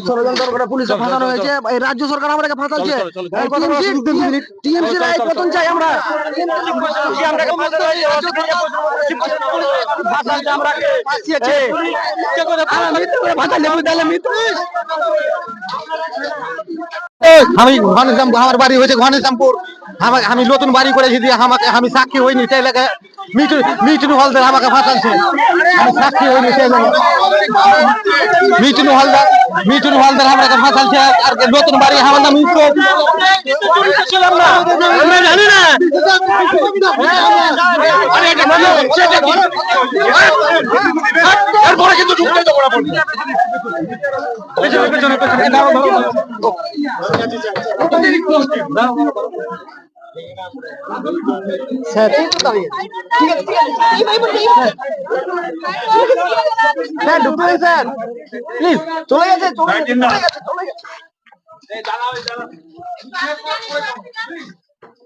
ষড়যন্ত্র করে পুলিশে ফাঁসানো হয়েছে। এই রাজ্য সরকার আমাদেরকে ফাঁসাচ্ছে। টিএমসির এই পতন চাই আমরা। আমি আমার বাড়ি হয়েছে ঘনশ্যামপুর। আমি নতুন বাড়ি করেছি দিয়ে আমাকে আমি সাক্ষী হইনি সেই লেগে মিঠুন হলদার আমাকে ফাঁসাচ্ছে। আমি সাক্ষী হইনি সেই লেগে মিঠুন হলদার আমাকে ফাঁসাচ্ছে। আর নতুন বাড়ি আমার নাম ইউসুফ। আমরা জানি না এরপরে কিন্তু ঢুকতে দেবো না। স্যার ঢুকবেন স্যার, প্লিজ। চলে গেছে।